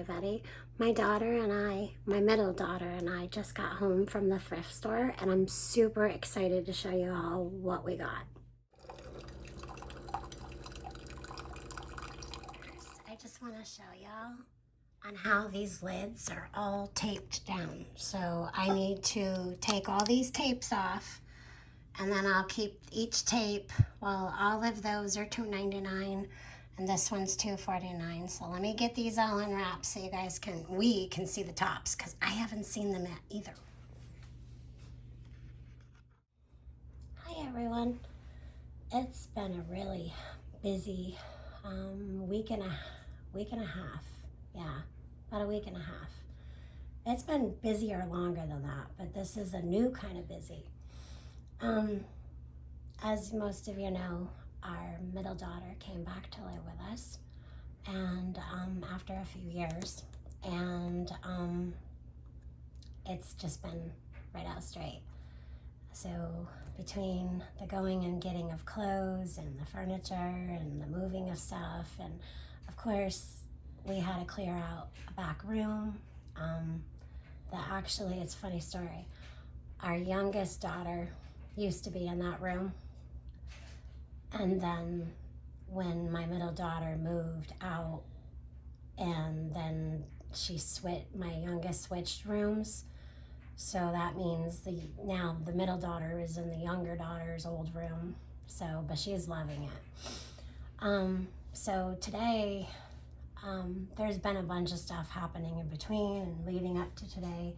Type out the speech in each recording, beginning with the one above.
everybody. My daughter and I, my middle daughter and I just got home from the thrift store and I'm super excited to show you all what we got. I just want to show y'all on how these lids are all taped down. So I need to take all these tapes off and then I'll keep each tape. Well, all of those are $2.99. And this one's $2.49. So let me get these all unwrapped so you guys we can see the tops because I haven't seen them yet either. Hi everyone. It's been a really busy week and a half. Yeah, about a week and a half. It's been busier longer than that, but this is a new kind of busy. As most of you know, our middle daughter came back to live with us, and after a few years, and it's just been right out straight. So between the going and getting of clothes and the furniture and the moving of stuff, and of course we had to clear out a back room. That actually, it's a funny story. Our youngest daughter used to be in that room. And then when my middle daughter moved out, and then my youngest switched rooms. So that means now the middle daughter is in the younger daughter's old room. So, but she's loving it. So today, there's been a bunch of stuff happening in between and leading up to today.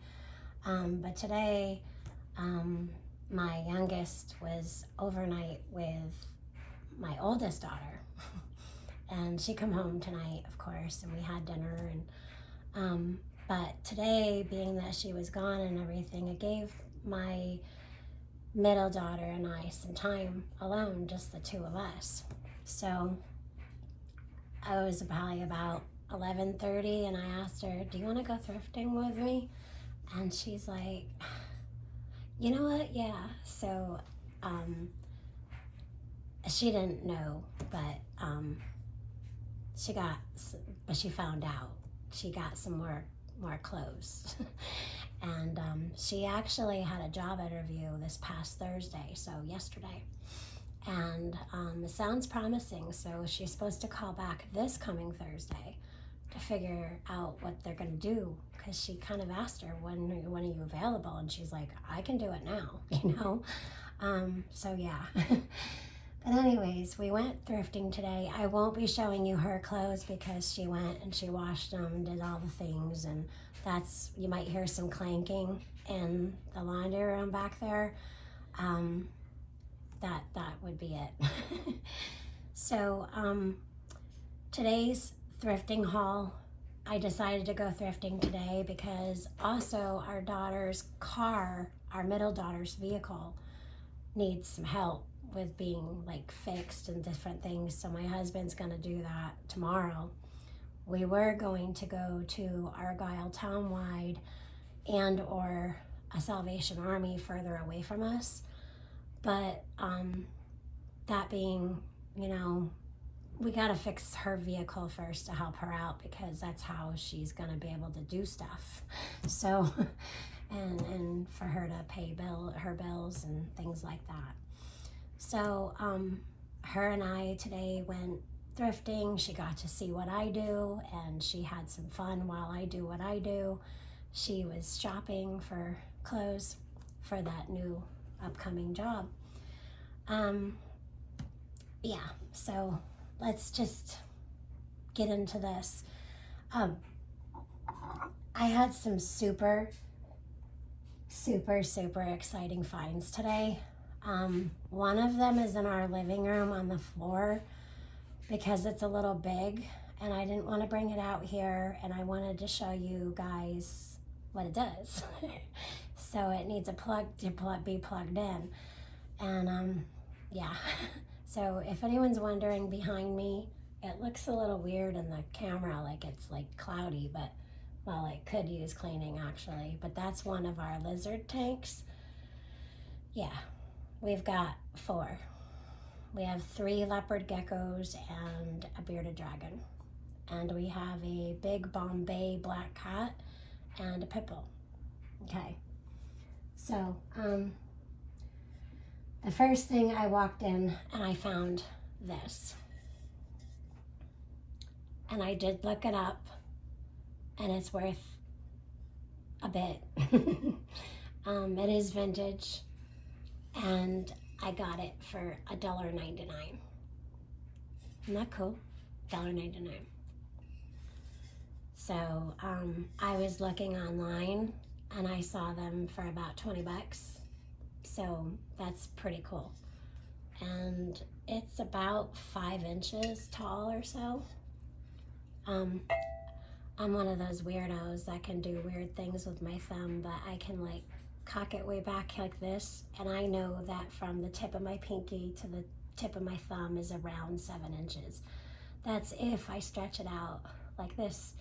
But today, my youngest was overnight with my oldest daughter, and she come home tonight, of course, and we had dinner. And but today, being that she was gone and everything, it gave my middle daughter and I some time alone, just the two of us. So I was probably about 11:30, and I asked her, "Do you want to go thrifting with me?" And she's like, "You know what? Yeah." So she didn't know, but she found out. She got some more clothes. And she actually had a job interview this past Thursday, so yesterday. And it sounds promising, so she's supposed to call back this coming Thursday to figure out what they're going to do, because she kind of asked her, when are you available? And she's like, I can do it now, you know? So yeah. But anyways, we went thrifting today. I won't be showing you her clothes because she went and she washed them and did all the things, and you might hear some clanking in the laundry room back there. That would be it. So today's thrifting haul, I decided to go thrifting today because also our daughter's car, our middle daughter's vehicle, needs some help with being like fixed and different things. So my husband's gonna do that tomorrow. We were going to go to Argyle Townwide and or a Salvation Army further away from us. But that being, you know, we gotta fix her vehicle first to help her out, because that's how she's gonna be able to do stuff. So, and for her to pay her bills and things like that. So her and I today went thrifting. She got to see what I do, and she had some fun while I do what I do. She was shopping for clothes for that new upcoming job. Yeah, so let's just get into this. I had some super exciting finds today. One of them is in our living room on the floor because it's a little big, and I didn't want to bring it out here, and I wanted to show you guys what it does. So it needs a plug to be plugged in. And yeah, so if anyone's wondering, behind me, it looks a little weird in the camera, like it's like cloudy, but well, it could use cleaning actually. But that's one of our lizard tanks. Yeah, we've got 4. We have 3 leopard geckos and a bearded dragon. and we have a big Bombay black cat and a pit bull. Okay, so the first thing I walked in and I found this. And I did look it up, and it's worth a bit. It is vintage, and I got it for $1.99. Isn't that cool? $1.99. So I was looking online, and I saw them for about 20 bucks. So that's pretty cool. And it's about 5 inches tall or so. I'm one of those weirdos that can do weird things with my thumb, but I can like cock it way back like this, and I know that from the tip of my pinky to the tip of my thumb is around 7 inches. That's if I stretch it out like this,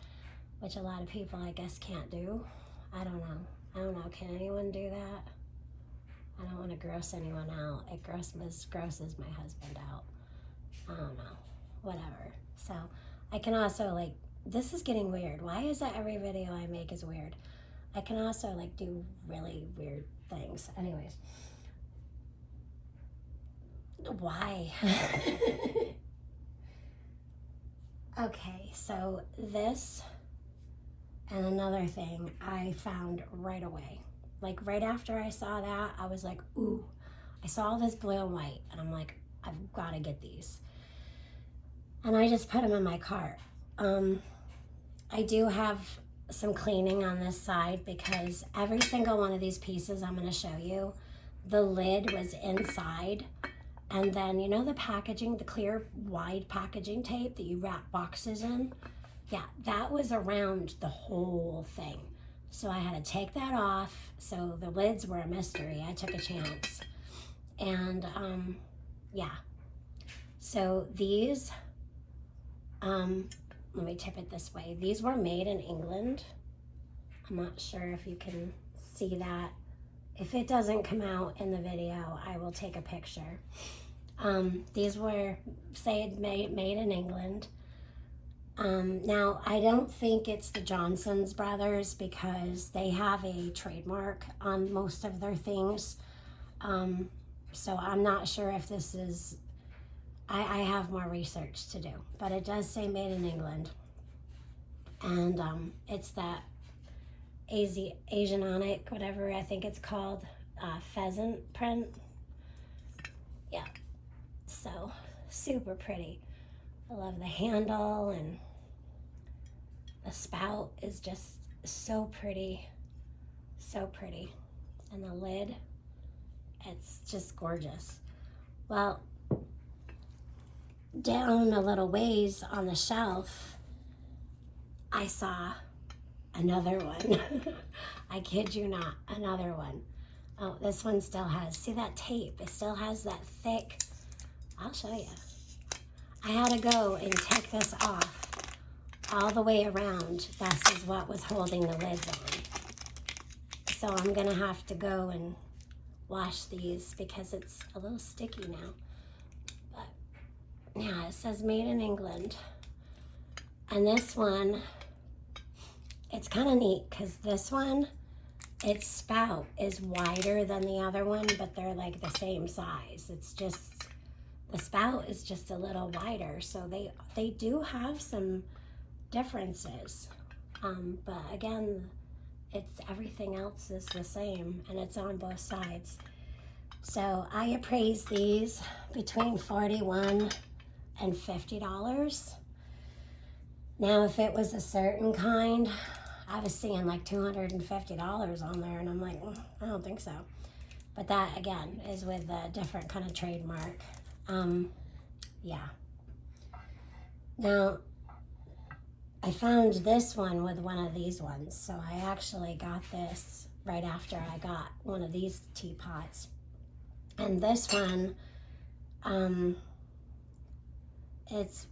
which a lot of people I guess can't do. I don't know, can anyone do that? I don't want to gross anyone out. It grosses my husband out. I don't know, whatever. So I can also like, this is getting weird. Why is that every video I make is weird? I can also like do really weird things. Anyways. Why? Okay, so this and another thing I found right away. Like right after I saw that, I was like, ooh, I saw this blue and white, and I'm like, I've got to get these. And I just put them in my cart. I do have some cleaning on this side because every single one of these pieces I'm going to show you, the lid was inside. And then, you know the packaging, the clear wide packaging tape that you wrap boxes in? Yeah, that was around the whole thing. So I had to take that off. So the lids were a mystery. I took a chance. And yeah. So these, let me tip it this way. These were made in England. I'm not sure if you can see that. If it doesn't come out in the video, I will take a picture. These were, made in England. Now, I don't think it's the Johnson's brothers because they have a trademark on most of their things. So I'm not sure if this is, I have more research to do, but it does say made in England. And it's that Asiatic, whatever I think it's called, pheasant print. Yeah, so super pretty. I love the handle, and the spout is just so pretty, so pretty. And the lid, it's just gorgeous. Well, down a little ways on the shelf, I saw another one. I kid you not, another one. Oh, this one still has, see that tape? It still has that thick, I'll show you. I had to go and take this off all the way around. This is what was holding the lids on. So I'm gonna have to go and wash these because it's a little sticky now. But yeah, it says made in England. And this one, it's kind of neat because this one, its spout is wider than the other one, but they're like the same size. It's just, the spout is just a little wider. So they do have some differences. But again, it's everything else is the same, and it's on both sides. So I appraised these between $41 and $50. Now, if it was a certain kind, I was seeing like $250 on there, and I'm like, I don't think so. But that, again, is with a different kind of trademark. Yeah. Now, I found this one with one of these ones. So I actually got this right after I got one of these teapots. And this one, it's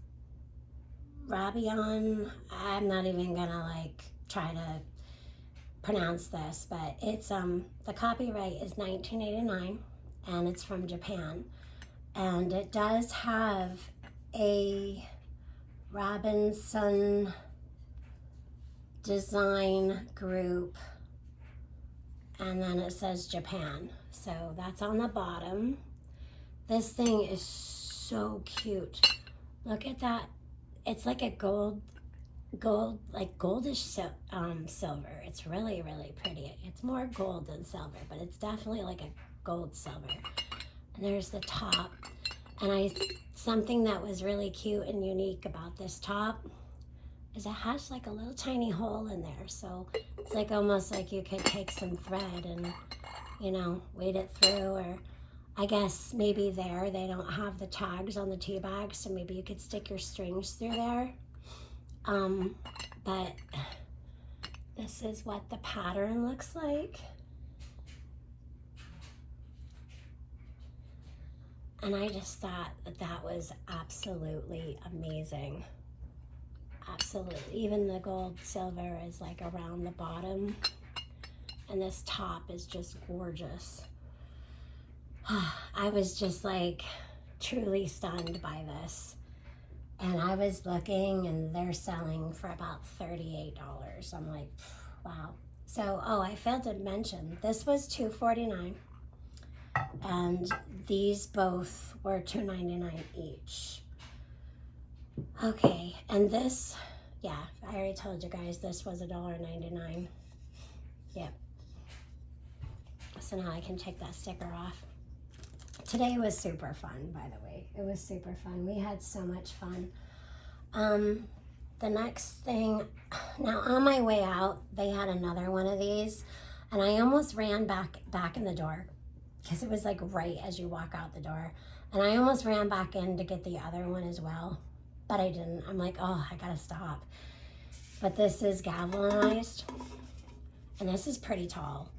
Rabion. I'm not even gonna like try to pronounce this, but it's the copyright is 1989, and it's from Japan, and it does have a Robinson Design Group, and then it says Japan. So that's on the bottom. This thing is so cute. Look at that. It's like a like goldish silver. It's really, really pretty. It's more gold than silver, but it's definitely like a gold silver. And there's the top. And something that was really cute and unique about this top is it has like a little tiny hole in there. So it's like almost like you could take some thread and, you know, wade it through, or I guess maybe there they don't have the tags on the tea bag, so maybe you could stick your strings through there. But this is what the pattern looks like. And I just thought that that was absolutely amazing. Absolutely. Even the gold silver is like around the bottom. And this top is just gorgeous. I was just like truly stunned by this. And I was looking and they're selling for about $38. I'm like, wow. So, oh, I failed to mention, this was $249. And these both were $2.99 each. Okay, and this, yeah, I already told you guys this was $1.99. Yep. So now I can take that sticker off. Today was super fun, by the way. It was super fun. We had so much fun. The next thing, now on my way out, they had another one of these, and I almost ran back in the door because it was like right as you walk out the door. And I almost ran back in to get the other one as well, but I didn't. I'm like, oh, I gotta stop. But this is galvanized, and this is pretty tall.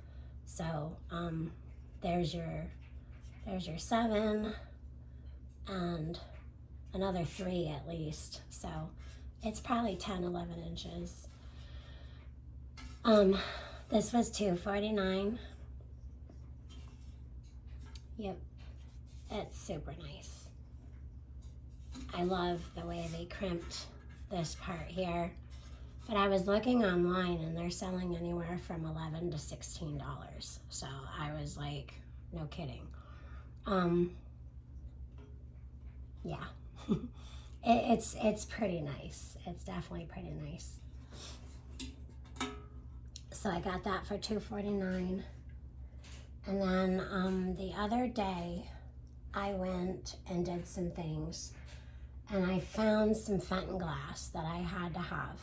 So there's your 7 and another 3 at least. So it's probably 10, 11 inches. This was $249. Yep, it's super nice. I love the way they crimped this part here. But I was looking online and they're selling anywhere from $11 to $16. So I was like, no kidding. Yeah, it's pretty nice. It's definitely pretty nice. So I got that for $249. And then the other day I went and did some things, and I found some Fenton glass that I had to have.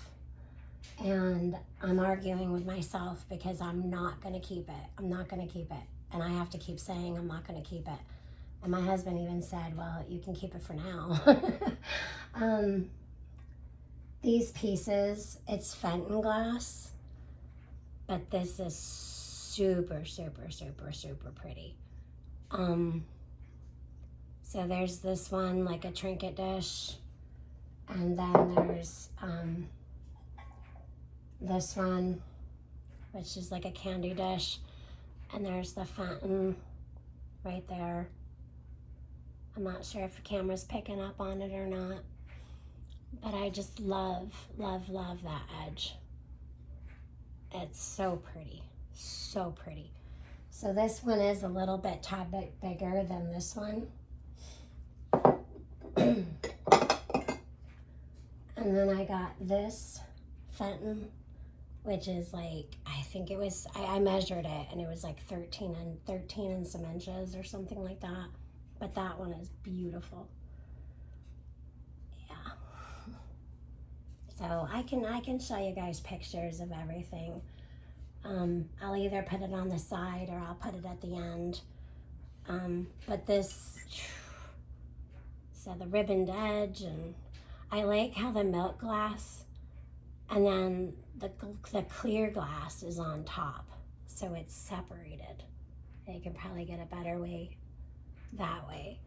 And I'm arguing with myself because I'm not going to keep it. I'm not going to keep it. And I have to keep saying I'm not going to keep it. And my husband even said, well, you can keep it for now. These pieces, it's Fenton glass, but this is super, super, super, super pretty. So there's this one, like a trinket dish. And then there's this one, which is like a candy dish. And there's the Fenton right there. I'm not sure if the camera's picking up on it or not, but I just love, love, love that edge. It's so pretty, so pretty. So this one is a little bit tad bit bigger than this one. And then I got this Fenton, which is like, I think it was, I measured it and it was like 13 and some inches or something like that. But that one is beautiful. Yeah. So I can show you guys pictures of everything. I'll either put it on the side or I'll put it at the end. But this, so the ribboned edge, and I like how the milk glass and then the clear glass is on top. So it's separated. You can probably get a better way that way.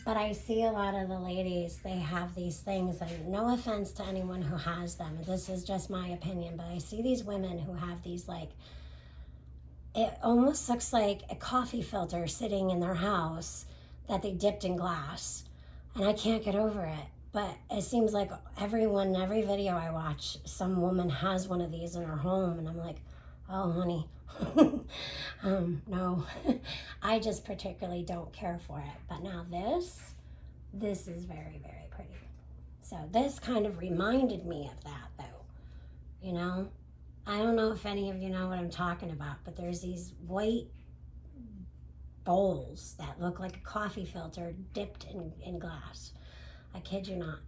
But I see a lot of the ladies, they have these things, and no offense to anyone who has them, this is just my opinion, but I see these women who have these, like, it almost looks like a coffee filter sitting in their house that they dipped in glass, and I can't get over it. but it seems like every video I watch, some woman has one of these in her home, and I'm like, oh, honey, no. I just particularly don't care for it. But now this is very, very pretty. So this kind of reminded me of that, though. You know, I don't know if any of you know what I'm talking about, but there's these white bowls that look like a coffee filter dipped in glass. I kid you not.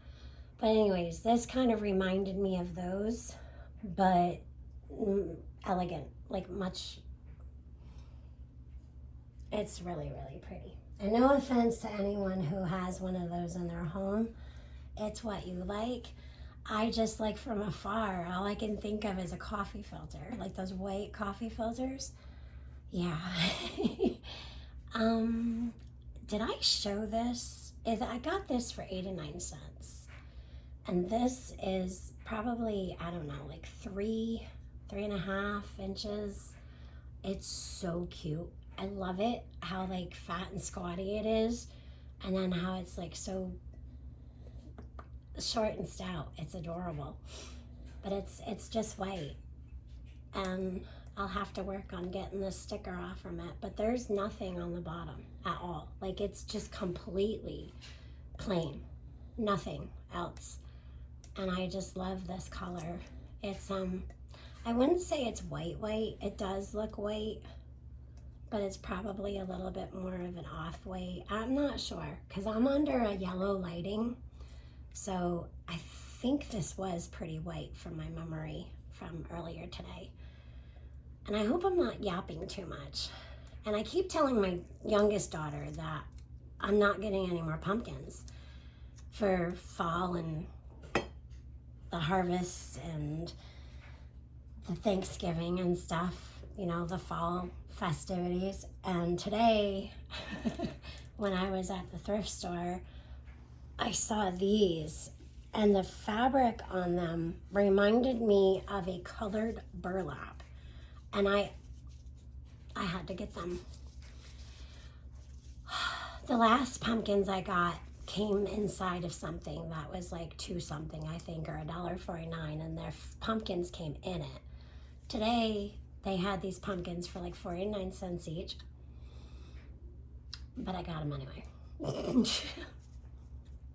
But anyways, this kind of reminded me of those, but elegant, like much. It's really, really pretty. And no offense to anyone who has one of those in their home. It's what you like. I just like from afar, all I can think of is a coffee filter, like those white coffee filters. Yeah. Did I show this? I got this for 89 cents. And this is probably, I don't know, like 3.5 inches. It's so cute. I love it, how like fat and squatty it is. And then how it's like so short and stout. It's adorable. But it's just white. And I'll have to work on getting the sticker off from it. But there's nothing on the bottom at all. Like it's just completely plain. Nothing else. And I just love this color. It's I wouldn't say it's white. It does look white, but it's probably a little bit more of an off white. I'm not sure because I'm under a yellow lighting. So I think this was pretty white from my memory from earlier today. And I hope I'm not yapping too much. And I keep telling my youngest daughter that I'm not getting any more pumpkins for fall and the harvest and the Thanksgiving and stuff, you know, the fall festivities. And today, when I was at the thrift store, I saw these, and the fabric on them reminded me of a colored burlap. And I had to get them. The last pumpkins I got came inside of something that was like $2 something, I think, or $1.49, and their pumpkins came in it. Today, they had these pumpkins for like 49 cents each, but I got them anyway.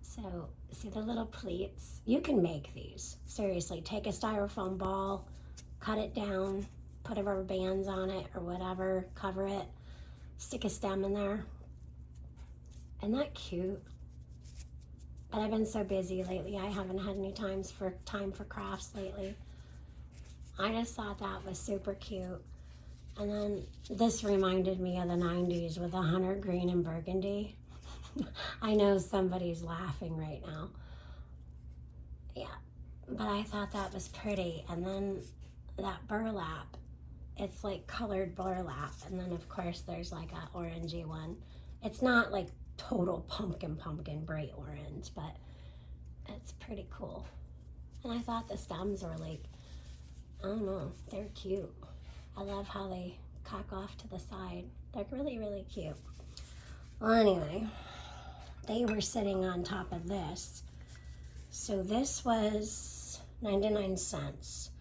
So, see the little pleats? You can make these. Seriously, take a styrofoam ball, cut it down, put a rubber bands on it or whatever, cover it, stick a stem in there. Isn't that cute? But I've been so busy lately, I haven't had any time for crafts lately. I just thought that was super cute. And then this reminded me of the 90s with the hunter green and burgundy. I know somebody's laughing right now. Yeah, but I thought that was pretty. And then that burlap, it's like colored burlap. And then of course there's like an orangey one. It's not like total pumpkin bright orange, but it's pretty cool. And I thought the stems were like, I don't know, they're cute. I love how they cock off to the side. They're really, really cute. Well, anyway, they were sitting on top of this. So this was 99 cents.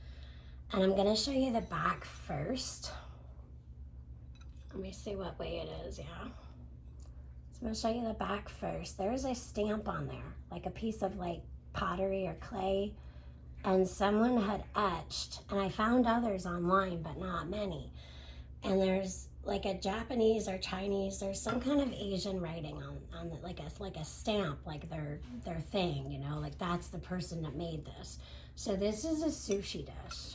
And I'm gonna show you the back first. Let me see what way it is, yeah. So I'm gonna show you the back first. There's a stamp on there, like a piece of like pottery or clay. And someone had etched, and I found others online, but not many. And there's like a Japanese or Chinese, there's some kind of Asian writing on the, like a stamp, like their thing, you know, like that's the person that made this. So this is a sushi dish.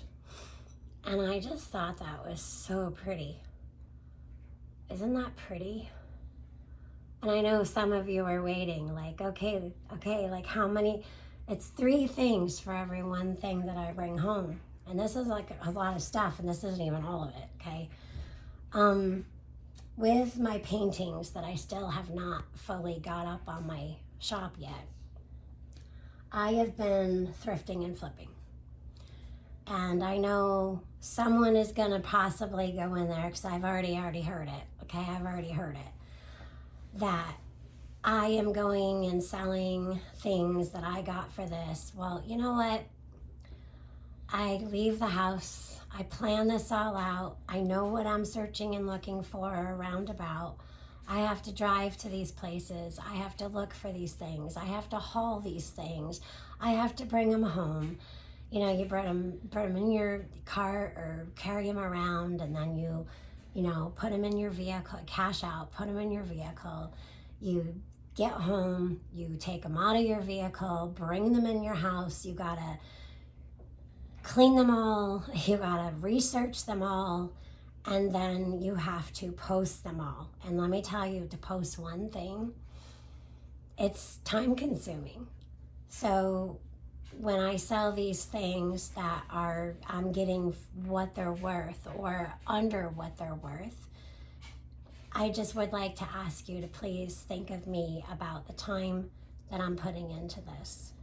And I just thought that was so pretty. Isn't that pretty? And I know some of you are waiting, like, okay, like how many? It's 3 things for every one thing that I bring home. And this is like a lot of stuff, and this isn't even all of it, okay? With my paintings that I still have not fully got up on my shop yet, I have been thrifting and flipping. And I know someone is gonna possibly go in there, because I've already heard it, okay? I've already heard it, that I am going and selling things that I got for this. Well, you know what? I leave the house. I plan this all out. I know what I'm searching and looking for around about. I have to drive to these places. I have to look for these things. I have to haul these things. I have to bring them home. You know, you bring them in your cart or carry them around, and then you put them in your vehicle, cash out, put them in your vehicle. You get home, you take them out of your vehicle, bring them in your house. You gotta clean them all, you gotta research them all, and then you have to post them all. And let me tell you, to post one thing, it's time consuming. So when I sell these things that I'm getting what they're worth or under what they're worth, I just would like to ask you to please think of me about the time that I'm putting into this.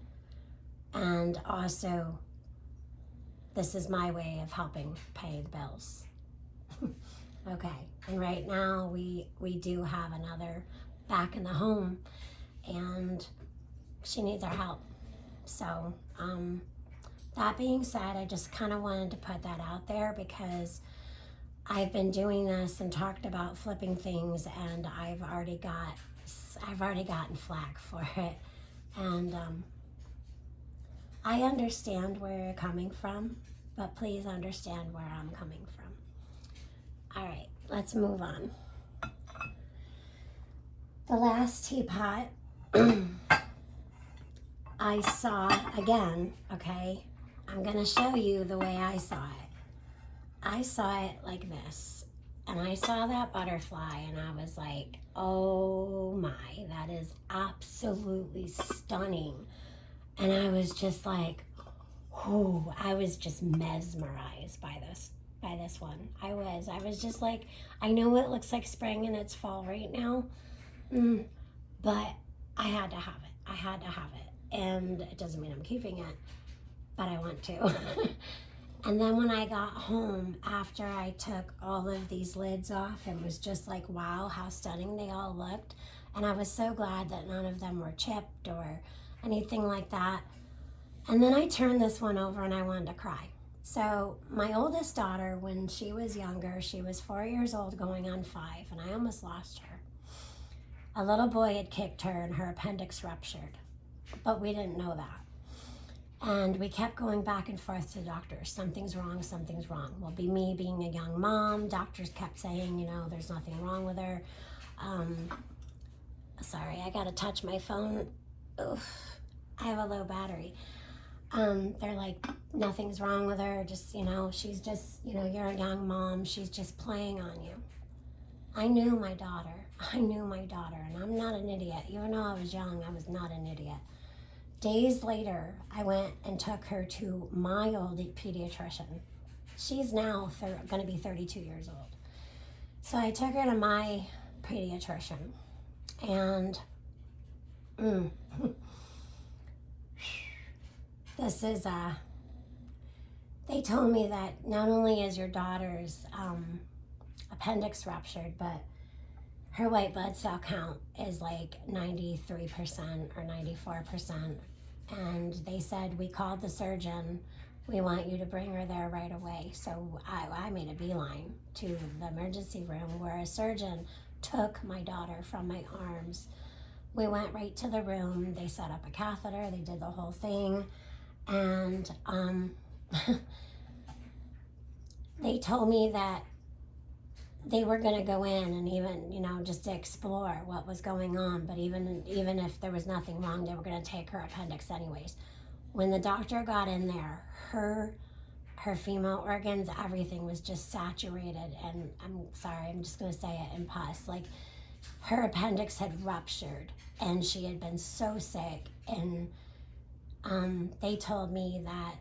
And also, this is my way of helping pay the bills. Okay, and right now we do have another back in the home, and she needs our help. So that being said, I just kind of wanted to put that out there because I've been doing this and talked about flipping things, and I've already gotten flack for it. And I understand where you're coming from, but please understand where I'm coming from. All right, let's move on. The last teapot I saw again, okay? I'm gonna show you the way I saw it. I saw it like this, and I saw that butterfly, and I was like, oh my, that is absolutely stunning. And I was just like, whoo, I was just mesmerized by this one. I was just like, I know it looks like spring and it's fall right now, but I had to have it. And it doesn't mean I'm keeping it, but I want to. And then when I got home, after I took all of these lids off, it was just like, wow, how stunning they all looked. And I was so glad that none of them were chipped or anything like that. And then I turned this one over and I wanted to cry. So my oldest daughter, when she was younger, she was 4 years old going on 5, and I almost lost her. A little boy had kicked her and her appendix ruptured, but we didn't know that. And we kept going back and forth to the doctors. Something's wrong, something's wrong. Well, me being a young mom, doctors kept saying, there's nothing wrong with her. Sorry, I gotta touch my phone. Oof, I have a low battery. They're like, nothing's wrong with her. Just, she's just, you're a young mom. She's just playing on you. I knew my daughter, and I'm not an idiot. Even though I was young, I was not an idiot. Days later, I went and took her to my old pediatrician. She's now going to be 32 years old. So I took her to my pediatrician, and they told me that not only is your daughter's appendix ruptured, but her white blood cell count is like 93% or 94%. And they said, we called the surgeon. We want you to bring her there right away. So I made a beeline to the emergency room where a surgeon took my daughter from my arms. We went right to the room. They set up a catheter. They did the whole thing. And they told me that they were going to go in and even, just to explore what was going on. But even if there was nothing wrong, they were going to take her appendix anyways. When the doctor got in there, her female organs, everything was just saturated. And I'm sorry, I'm just going to say it in pus. Like, her appendix had ruptured and she had been so sick. And they told me that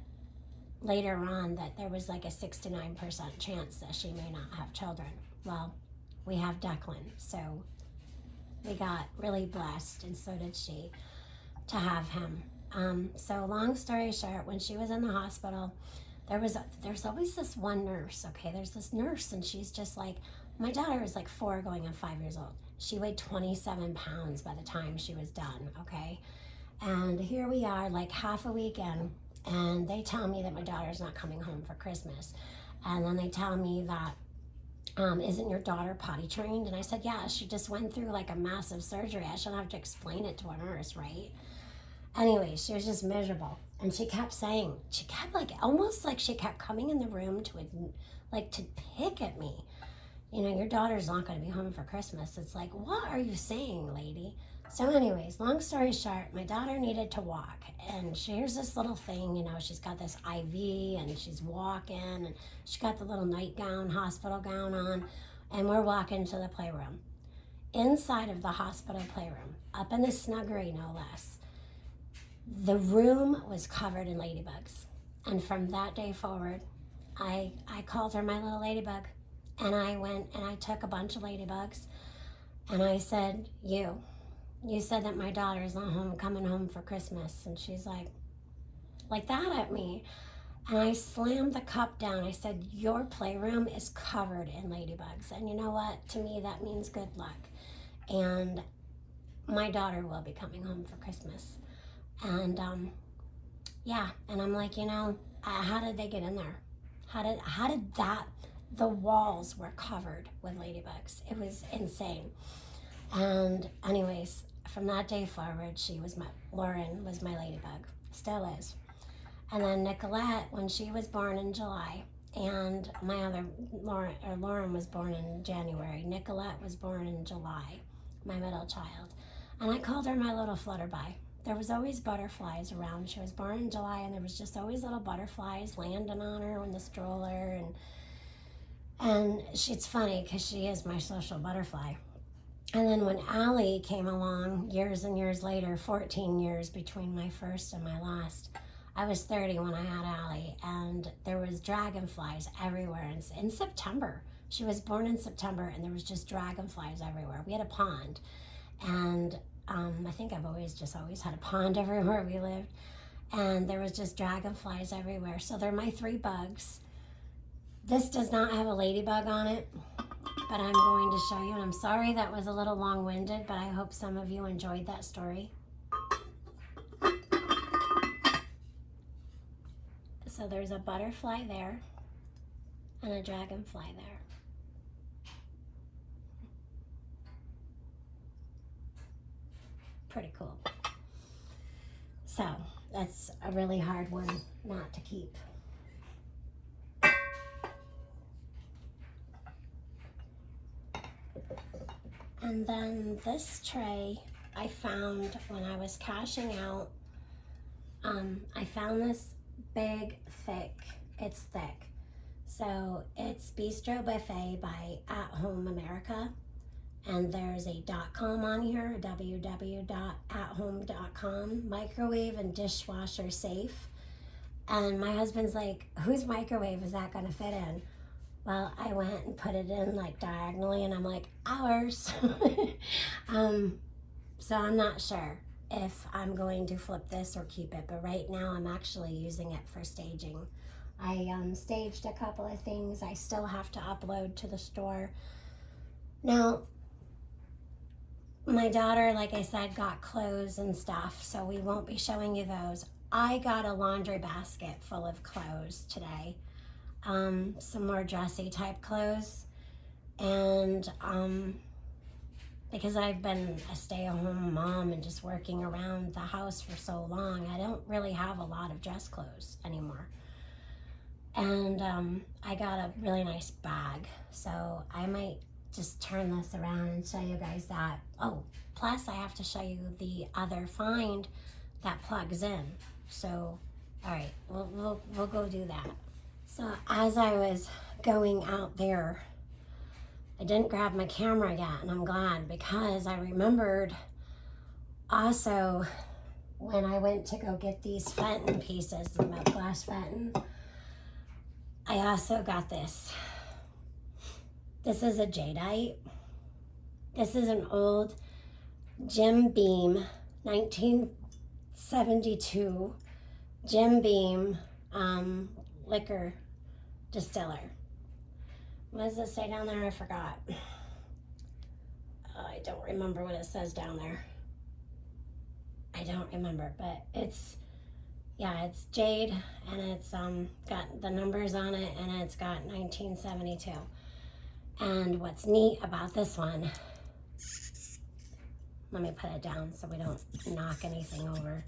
later on that there was like a 6 to 9% chance that she may not have children. Well, we have Declan, so we got really blessed, and so did she, to have him. So long story short, when she was in the hospital, there's always this one nurse, okay? There's this nurse, and she's just like, my daughter is like 4 going on 5 years old. She weighed 27 pounds by the time she was done, okay? And here we are, like half a week in, and they tell me that my daughter's not coming home for Christmas. And then they tell me that, isn't your daughter potty trained? And I said, yeah, she just went through like a massive surgery. I shouldn't have to explain it to a nurse, right? Anyway, she was just miserable. And she kept saying, she kept like, almost like she kept coming in the room to pick at me. You know, your daughter's not going to be home for Christmas. It's like, what are you saying, lady? So anyways, long story short, my daughter needed to walk. And here's this little thing, you know, she's got this IV and she's walking and she got the little nightgown, hospital gown on. And we're walking to the playroom. Inside of the hospital playroom, up in the snuggery no less, the room was covered in ladybugs. And from that day forward, I called her my little ladybug. And I went and I took a bunch of ladybugs and I said, you said that my daughter's not home, coming home for Christmas. And she's like that at me. And I slammed the cup down. I said, your playroom is covered in ladybugs. And you know what? To me, that means good luck. And my daughter will be coming home for Christmas. And yeah, and I'm like, you know, how did they get in there? How did that? The walls were covered with ladybugs. It was insane. And anyways, from that day forward, Lauren was my ladybug, still is. And then Nicolette, when she was born in July, and my other Lauren was born in January. Nicolette was born in July, my middle child. And I called her my little flutterby. There was always butterflies around. She was born in July, and there was just always little butterflies landing on her in the stroller. And it's funny because she is my social butterfly. And then when Allie came along years and years later, 14 years between my first and my last, I was 30 when I had Allie, and there was dragonflies everywhere. In September, she was born in September, and there was just dragonflies everywhere. We had a pond, and I think I've always had a pond everywhere we lived, and there was just dragonflies everywhere. So they're my three bugs. This does not have a ladybug on it, but I'm going to show you, and I'm sorry that was a little long-winded, but I hope some of you enjoyed that story. So there's a butterfly there and a dragonfly there. Pretty cool. So that's a really hard one not to keep. And then this tray I found when I was cashing out. I found this big, it's thick. So it's Bistro Buffet by At Home America. And there's a .com on here, www.athome.com, microwave and dishwasher safe. And my husband's like, whose microwave is that gonna fit in? Well, I went and put it in like diagonally, and I'm like, ours. So I'm not sure if I'm going to flip this or keep it, but right now I'm actually using it for staging. I staged a couple of things I still have to upload to the store. Now, my daughter, like I said, got clothes and stuff, so we won't be showing you those. I got a laundry basket full of clothes today. Some more dressy type clothes, and because I've been a stay-at-home mom and just working around the house for so long, I don't really have a lot of dress clothes anymore. And I got a really nice bag, so I might just turn this around and show you guys that. Oh, plus I have to show you the other find that plugs in. So, all right, we'll go do that. So as I was going out there, I didn't grab my camera yet, and I'm glad, because I remembered also when I went to go get these Fenton pieces, the milk glass Fenton, I also got this. This is a jadeite. This is an old Jim Beam, 1972 Jim Beam liquor distiller. What does it say down there? I forgot. I don't remember what it says down there. I don't remember, but it's, yeah, it's jade, and it's got the numbers on it, and it's got 1972. And what's neat about this one, let me put it down so we don't knock anything over.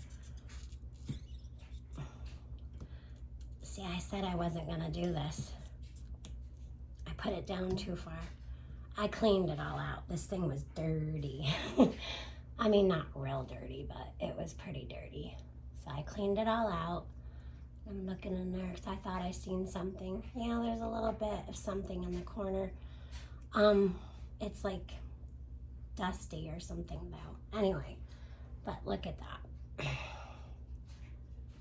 See, I said I wasn't gonna do this. I put it down too far. I cleaned it all out. This thing was dirty. I mean, not real dirty, but it was pretty dirty. So I cleaned it all out. I'm looking in there because I thought I seen something. Yeah, there's a little bit of something in the corner. It's like dusty or something though. Anyway, but look at that.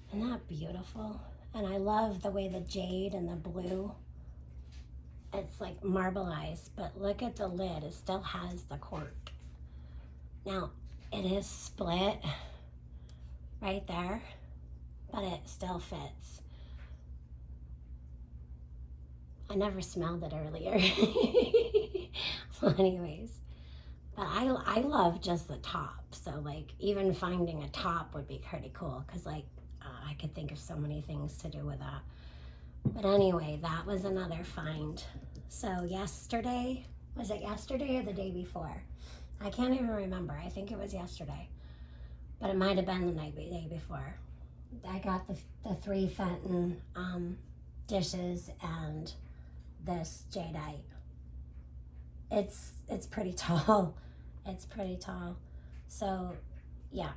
Isn't that beautiful? And I love the way the jade and the blue, it's like marbleized, but look at the lid. It still has the cork. Now, it is split right there, but it still fits. I never smelled it earlier. Well, anyways, but I love just the top. So like even finding a top would be pretty cool because like I could think of so many things to do with that. But anyway, that was another find. So yesterday, was it yesterday or the day before? I can't even remember. I think it was yesterday, but it might have been the day before. I got the 3 Fenton dishes and this jadeite. It's pretty tall. It's pretty tall. So yeah.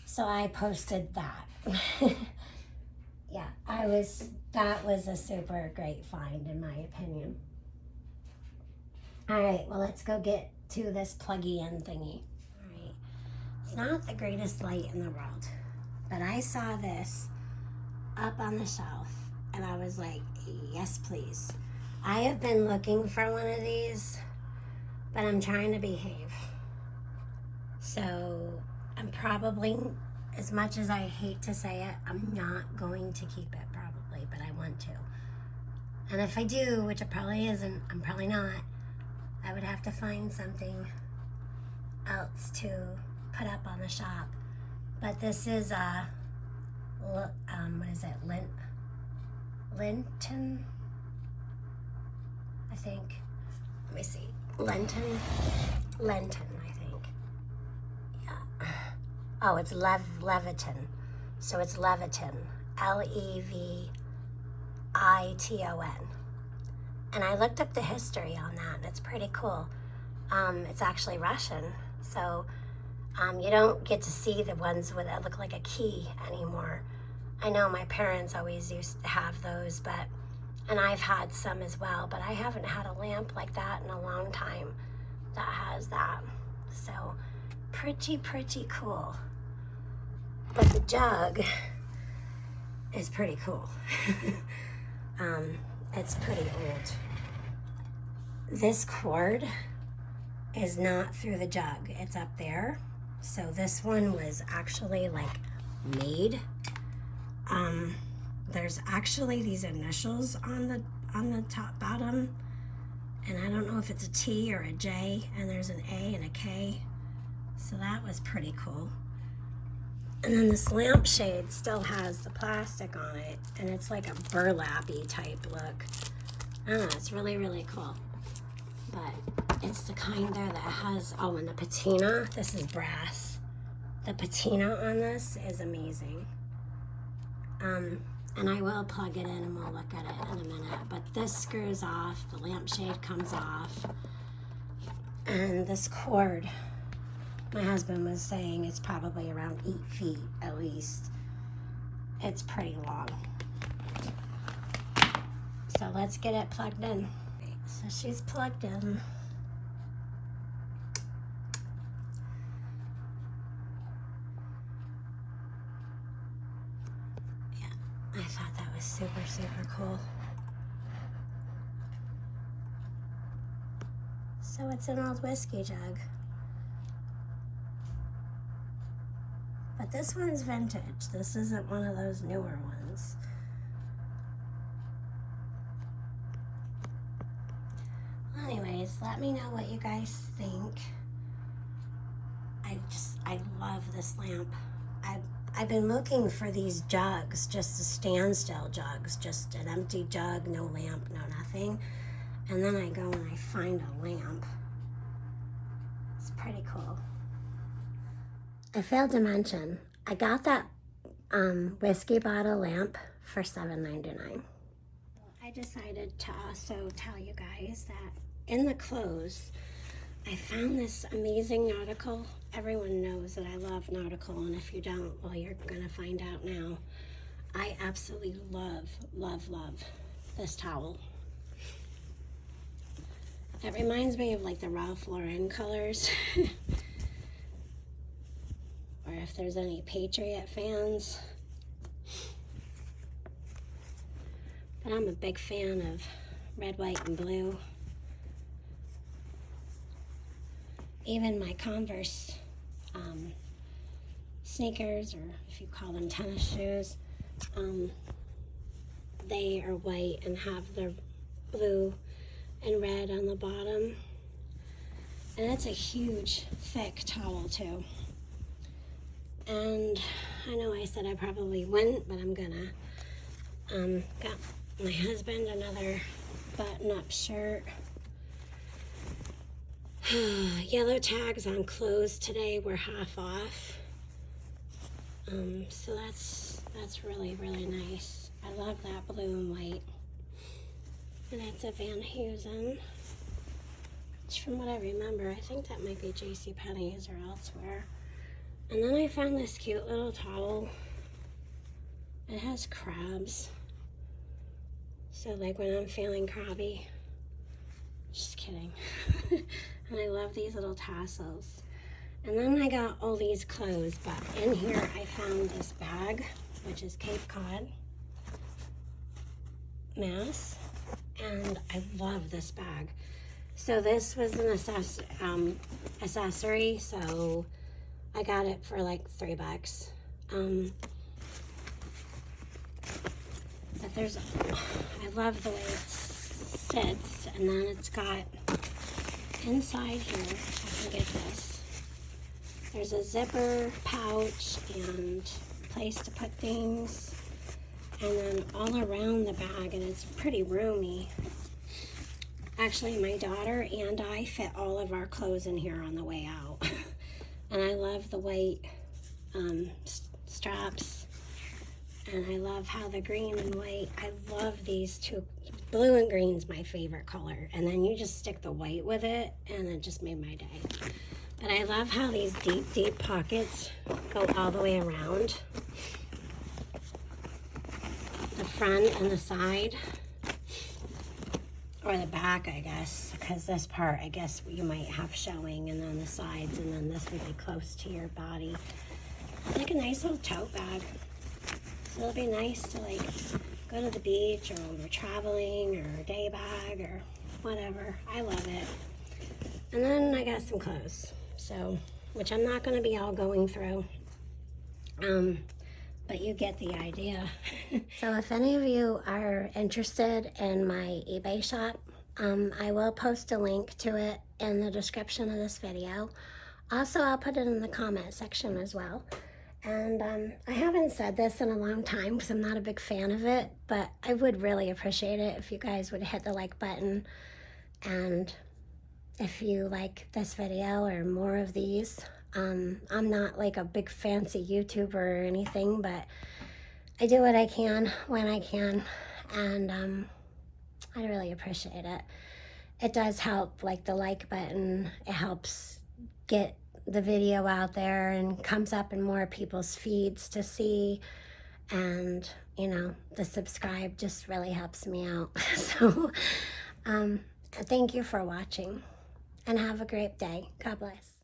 So I posted that. Yeah, that was a super great find in my opinion. All right, well, let's go get to this pluggy in thingy. All right, it's not the greatest light in the world, but I saw this up on the shelf and I was like, yes, please. I have been looking for one of these, but I'm trying to behave. So I'm probably, as much as I hate to say it, I'm not going to keep it probably, but I want to. And if I do, which it probably isn't, I'm probably not, I would have to find something else to put up on the shop. But this is what is it, Linton, I think. Let me see, Lenton, I think. Yeah. Oh, it's Leviton. So it's Leviton, Leviton. And I looked up the history on that, and it's pretty cool. It's actually Russian, so you don't get to see the ones that look like a key anymore. I know my parents always used to have those, and I've had some as well, but I haven't had a lamp like that in a long time that has that. So pretty cool. But the jug is pretty cool. It's pretty old. This cord is not through the jug, it's up there. So this one was actually like made. There's actually these initials on the top bottom, and I don't know if it's a T or a J, and there's an A and a K. So that was pretty cool. And then this lampshade still has the plastic on it, and it's like a burlap-y type look. I don't know, it's really cool. But it's the kind there that has, oh, and the patina, this is brass. The patina on this is amazing. And I will plug it in and we'll look at it in a minute. But this screws off, the lampshade comes off, and this cord, my husband was saying it's probably around 8 feet at least. It's pretty long. So let's get it plugged in. So she's plugged in. Yeah, I thought that was super cool. So it's an old whiskey jug. But this one's vintage. This isn't one of those newer ones. anyways, let me know what you guys think. I love this lamp. I've been looking for these jugs, just the standstill jugs, just an empty jug, no lamp, no nothing. And then I go and I find a lamp. It's pretty cool. I failed to mention, I got that whiskey bottle lamp for $7.99. I decided to also tell you guys that in the clothes, I found this amazing nautical. Everyone knows that I love nautical, and if you don't, well, you're gonna find out now. I absolutely love, love, love this towel. It reminds me of like the Ralph Lauren colors. Or if there's any Patriot fans. But I'm a big fan of red, white, and blue. Even my Converse sneakers, or if you call them tennis shoes, they are white and have the blue and red on the bottom. And it's a huge, thick towel too. And I know I said I probably wouldn't, but I'm gonna. Got my husband another button-up shirt. Yellow tags on clothes today were half off. So that's really, really nice. I love that blue and white. And that's a Van Heusen. Which, from what I remember, I think that might be JCPenney's or elsewhere. And then I found this cute little towel. It has crabs. So like when I'm feeling crabby. Just kidding. And I love these little tassels. And then I got all these clothes, but in here I found this bag, which is Cape Cod, Mass. And I love this bag. So this was an accessory, so I got it for like $3. But I love the way it sits, and then it's got inside here, if I can get this, there's a zipper pouch and place to put things, and then all around the bag, and it's pretty roomy. Actually, my daughter and I fit all of our clothes in here on the way out. And I love the white straps, and I love how the green and white, I love these two. Blue and green's my favorite color, and then you just stick the white with it, and it just made my day. But I love how these deep, deep pockets go all the way around the front and the side, or the back, I guess, because this part, I guess, you might have showing, and then the sides, and then this would be close to your body. It's like a nice little tote bag. So it'll be nice to like go to the beach, or when we're traveling, or a day bag, or whatever. I love it. And then I got some clothes, so, which I'm not going to be all going through, but you get the idea. So if any of you are interested in my eBay shop, I will post a link to it in the description of this video. Also, I'll put it in the comment section as well. And I haven't said this in a long time because I'm not a big fan of it, but I would really appreciate it if you guys would hit the like button. And if you like this video or more of these, I'm not like a big fancy YouTuber or anything, but I do what I can when I can, and I really appreciate it. It does help, like the like button, it helps get the video out there and comes up in more people's feeds to see, and you know, the subscribe just really helps me out. So thank you for watching, and have a great day. God bless.